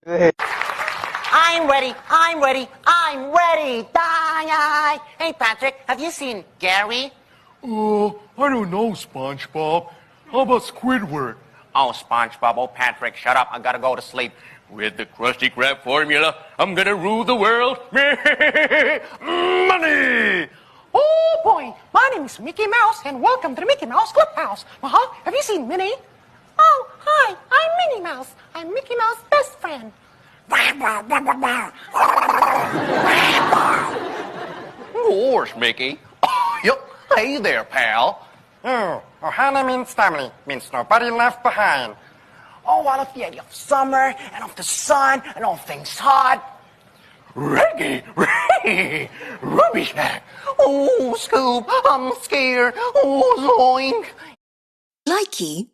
I'm ready. I'm ready. I'm ready. Die. Hey, Patrick, have you seen Gary? I don't know, SpongeBob. How about Squidward? Oh, SpongeBob, oh, Patrick, shut up. I gotta go to sleep. With the Krusty Krab formula, I'm gonna rule the world. Money! Oh boy, my name is Mickey Mouse and welcome to the Mickey Mouse Clubhouse. Have you seen Minnie? Oh, hi, I'm Minnie Mouse. I'm Mickey Mouse's best friend. Gosh, Mickey. Yep. Hey there, pal. Ohana means family, means nobody left behind. Oh, I love the idea of summer and of the sun and all things hot. Reggie, Ruby Shack. Oh, Scoop, I'm scared. Oh, zoink. Likey